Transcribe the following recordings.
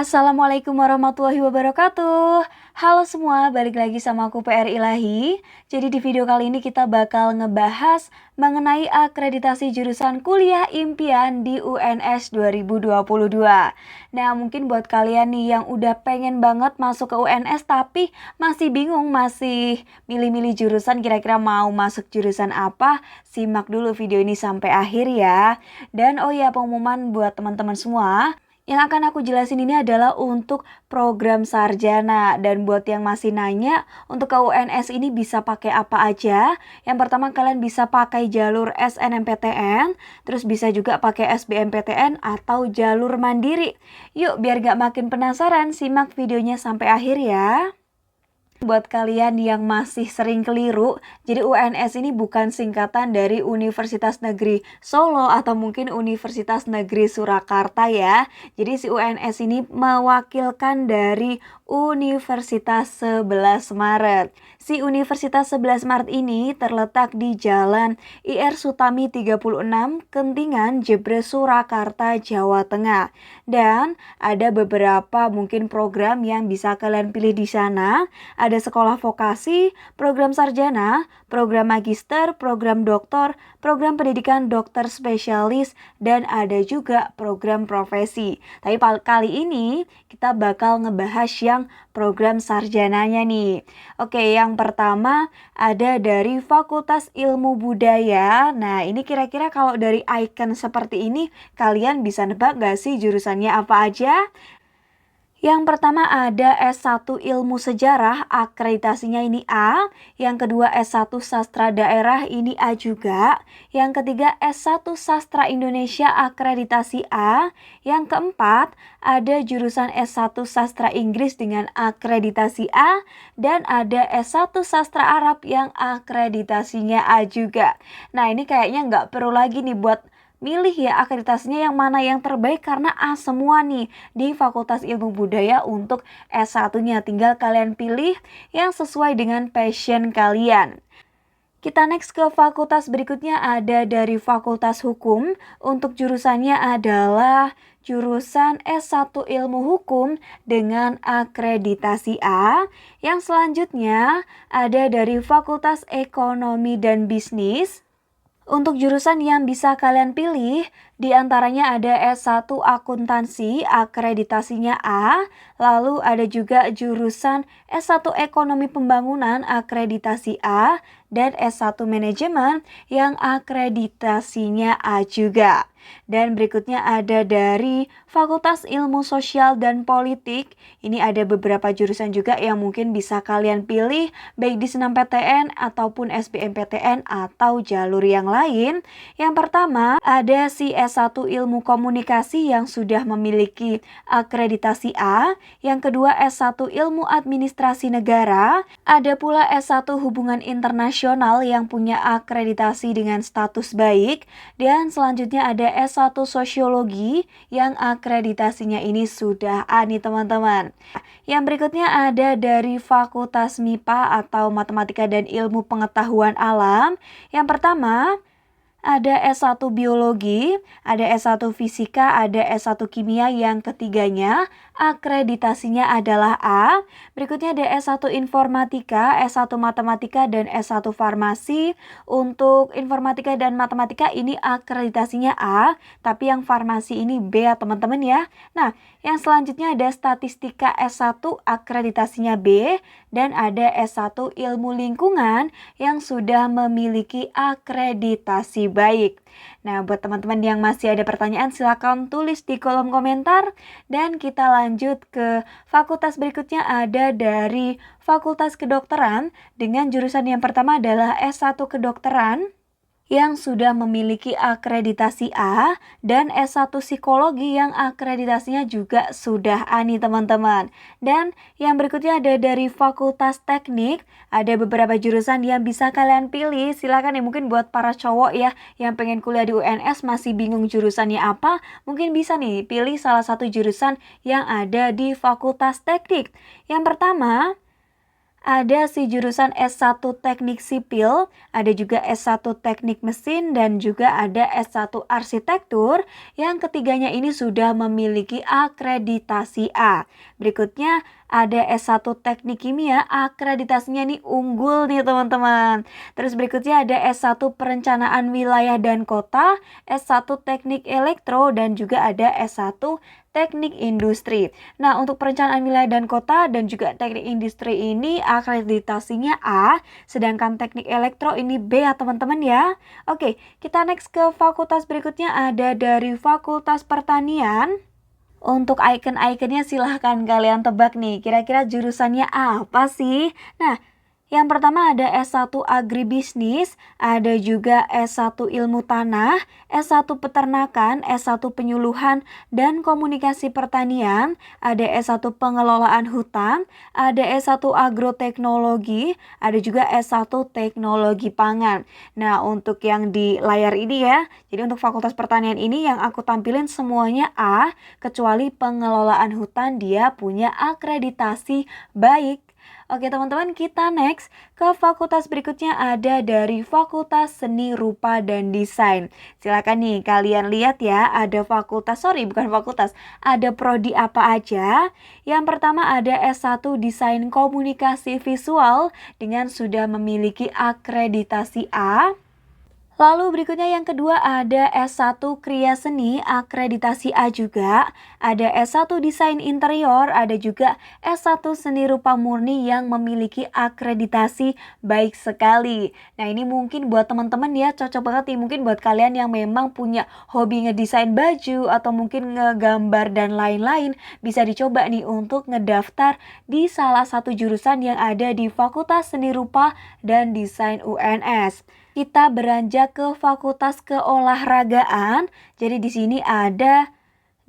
Assalamualaikum warahmatullahi wabarakatuh. Halo semua, balik lagi sama aku PR Ilahi. Jadi di video kali ini kita bakal ngebahas mengenai akreditasi jurusan kuliah impian di UNS 2022. Nah, mungkin buat kalian nih yang udah pengen banget masuk ke UNS tapi masih bingung, masih milih-milih jurusan kira-kira mau masuk jurusan apa, simak dulu video ini sampai akhir ya. Dan oh ya, pengumuman buat teman-teman semua. Yang akan aku jelasin ini adalah untuk program sarjana, dan buat yang masih nanya untuk ke UNS ini bisa pakai apa aja. Yang pertama, kalian bisa pakai jalur SNMPTN, terus bisa juga pakai SBMPTN atau jalur mandiri. Yuk biar gak makin penasaran, simak videonya sampai akhir ya. Buat kalian yang masih sering keliru, jadi UNS ini bukan singkatan dari Universitas Negeri Solo atau mungkin Universitas Negeri Surakarta ya. Jadi si UNS ini mewakilkan dari Universitas 11 Maret. Si Universitas 11 Maret ini terletak di Jalan IR Sutami 36, Kentingan, Jebres, Surakarta, Jawa Tengah. Dan ada beberapa mungkin program yang bisa kalian pilih di sana. Ada sekolah vokasi, program sarjana, program magister, program doktor, program pendidikan dokter spesialis, dan ada juga program profesi. Tapi kali ini kita bakal ngebahas yang program sarjananya nih. Oke, yang pertama ada dari Fakultas Ilmu Budaya. Nah, ini kira-kira kalau dari icon seperti ini, kalian bisa nebak gak sih jurusannya apa aja? Yang pertama ada S1 Ilmu Sejarah, akreditasinya ini A. Yang kedua S1 Sastra Daerah, ini A juga. Yang ketiga S1 Sastra Indonesia, akreditasi A. Yang keempat ada jurusan S1 Sastra Inggris dengan akreditasi A. Dan ada S1 Sastra Arab yang akreditasinya A juga. Nah, ini kayaknya nggak perlu lagi nih buat milih ya akreditasinya yang mana yang terbaik, karena A semua nih di Fakultas Ilmu Budaya untuk S1-nya. Tinggal kalian pilih yang sesuai dengan passion kalian. Kita next ke fakultas berikutnya, ada dari Fakultas Hukum. Untuk jurusannya adalah jurusan S1 Ilmu Hukum dengan akreditasi A. Yang selanjutnya ada dari Fakultas Ekonomi dan Bisnis. Untuk jurusan yang bisa kalian pilih, diantaranya ada S1 Akuntansi, akreditasinya A. Lalu ada juga jurusan S1 Ekonomi Pembangunan, akreditasi A. Dan S1 Manajemen yang akreditasinya A juga. Dan berikutnya ada dari Fakultas Ilmu Sosial dan Politik. Ini ada beberapa jurusan juga yang mungkin bisa kalian pilih, baik di SNMPTN ataupun SBMPTN atau jalur yang lain. Yang pertama ada si S1 Ilmu Komunikasi yang sudah memiliki akreditasi A. Yang kedua S1 Ilmu Administrasi Negara. Ada pula S1 Hubungan Internasional yang punya akreditasi dengan status baik. Dan selanjutnya ada S1 Sosiologi yang akreditasinya ini sudah A nih teman-teman. Yang berikutnya ada dari Fakultas MIPA atau Matematika dan Ilmu Pengetahuan Alam. Yang pertama ada S1 Biologi, ada S1 Fisika, ada S1 Kimia. Yang ketiganya akreditasinya adalah A. Berikutnya ada S1 Informatika, S1 Matematika, dan S1 Farmasi. Untuk Informatika dan Matematika ini akreditasinya A, tapi yang Farmasi ini B ya teman-teman ya. Nah, yang selanjutnya ada Statistika S1, akreditasinya B. Dan ada S1 Ilmu Lingkungan yang sudah memiliki akreditasi baik. Nah, buat teman-teman yang masih ada pertanyaan, silakan tulis di kolom komentar. Dan kita lanjut ke fakultas berikutnya, ada dari Fakultas Kedokteran dengan jurusan yang pertama adalah S1 Kedokteran yang sudah memiliki akreditasi A, dan S1 Psikologi yang akreditasinya juga sudah A nih teman-teman. Dan yang berikutnya ada dari Fakultas Teknik, ada beberapa jurusan yang bisa kalian pilih. Silakan ya, mungkin buat para cowok ya yang pengen kuliah di UNS masih bingung jurusannya apa, mungkin bisa nih pilih salah satu jurusan yang ada di Fakultas Teknik. Yang pertama Ada si jurusan S1 Teknik Sipil, ada juga S1 Teknik Mesin, dan juga ada S1 Arsitektur. Yang ketiganya ini sudah memiliki akreditasi A. Berikutnya ada S1 Teknik Kimia, akreditasinya nih unggul nih teman-teman. Terus berikutnya ada S1 Perencanaan Wilayah dan Kota, S1 Teknik Elektro, dan juga ada S1 Teknik Industri. Nah, untuk perencanaan wilayah dan kota dan juga teknik industri ini akreditasinya A, sedangkan teknik elektro ini B ya teman-teman ya. Oke, kita next ke fakultas berikutnya, ada dari Fakultas Pertanian. Untuk icon-iconnya silahkan kalian tebak nih, kira-kira jurusannya apa sih? Nah, yang pertama ada S1 Agribisnis, ada juga S1 Ilmu Tanah, S1 Peternakan, S1 Penyuluhan dan Komunikasi Pertanian, ada S1 Pengelolaan Hutan, ada S1 Agroteknologi, ada juga S1 Teknologi Pangan. Nah, untuk yang di layar ini ya, jadi untuk Fakultas Pertanian ini yang aku tampilin semuanya A, kecuali Pengelolaan Hutan dia punya akreditasi baik. Oke teman-teman, kita next ke fakultas berikutnya, ada dari Fakultas Seni Rupa dan Desain. Silakan nih kalian lihat ya, ada ada prodi apa aja. Yang pertama ada S1 Desain Komunikasi Visual dengan sudah memiliki akreditasi A. Lalu berikutnya yang kedua ada S1 Kriya Seni, akreditasi A juga. Ada S1 Desain Interior, ada juga S1 Seni Rupa Murni yang memiliki akreditasi baik sekali. Nah, ini mungkin buat teman-teman ya, cocok banget nih mungkin buat kalian yang memang punya hobi ngedesain baju atau mungkin ngegambar dan lain-lain, bisa dicoba nih untuk ngedaftar di salah satu jurusan yang ada di Fakultas Seni Rupa dan Desain UNS. Kita beranjak ke Fakultas Keolahragaan. Jadi di sini ada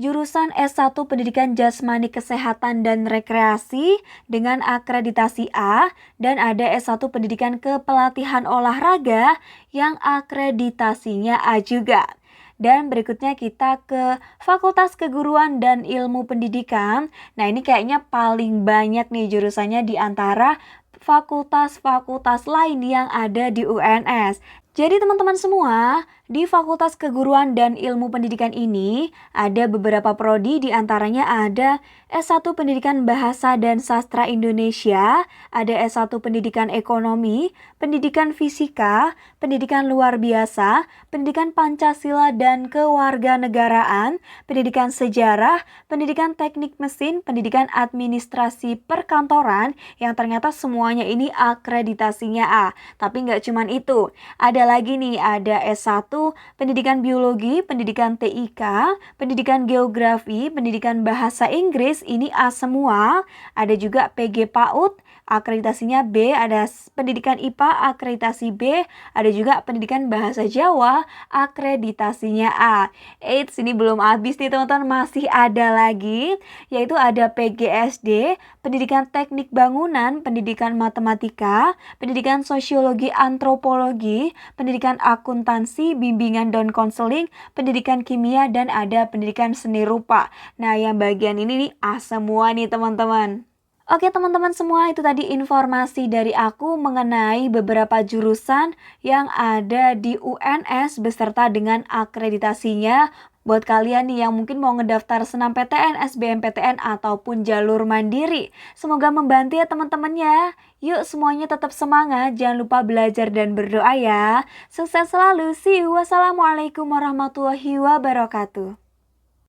jurusan S1 Pendidikan Jasmani Kesehatan dan Rekreasi dengan akreditasi A, dan ada S1 Pendidikan Kepelatihan Olahraga yang akreditasinya A juga. Dan berikutnya kita ke Fakultas Keguruan dan Ilmu Pendidikan. Nah, ini kayaknya paling banyak nih jurusannya di antara fakultas-fakultas lain yang ada di UNS. Jadi teman-teman semua, di Fakultas Keguruan dan Ilmu Pendidikan ini ada beberapa prodi, di antaranya ada S1 Pendidikan Bahasa dan Sastra Indonesia, ada S1 Pendidikan Ekonomi, Pendidikan Fisika, Pendidikan Luar Biasa, Pendidikan Pancasila dan Kewarganegaraan, Pendidikan Sejarah, Pendidikan Teknik Mesin, Pendidikan Administrasi Perkantoran, yang ternyata semuanya ini akreditasinya A. Tapi nggak cuman itu, ada lagi nih, ada S1 Pendidikan Biologi, Pendidikan TIK, Pendidikan Geografi, Pendidikan Bahasa Inggris, ini A semua. Ada juga PG PAUD, akreditasinya B, ada Pendidikan IPA, akreditasi B, ada juga Pendidikan Bahasa Jawa, akreditasinya A. Eits, ini belum habis nih teman-teman, masih ada lagi, yaitu ada PGSD, Pendidikan Teknik Bangunan, Pendidikan Matematika, Pendidikan Sosiologi Antropologi, Pendidikan Akuntansi, Bimbingan dan Konseling, Pendidikan Kimia, dan ada Pendidikan Seni Rupa. Nah, yang bagian ini nih A semua nih teman-teman. Oke teman-teman semua, itu tadi informasi dari aku mengenai beberapa jurusan yang ada di UNS beserta dengan akreditasinya. Buat kalian nih yang mungkin mau ngedaftar SNMPTN, SBMPTN, ataupun jalur mandiri. Semoga membantu ya teman-temannya. Yuk semuanya tetap semangat, jangan lupa belajar dan berdoa ya. Sukses selalu, see you. Wassalamualaikum warahmatullahi wabarakatuh.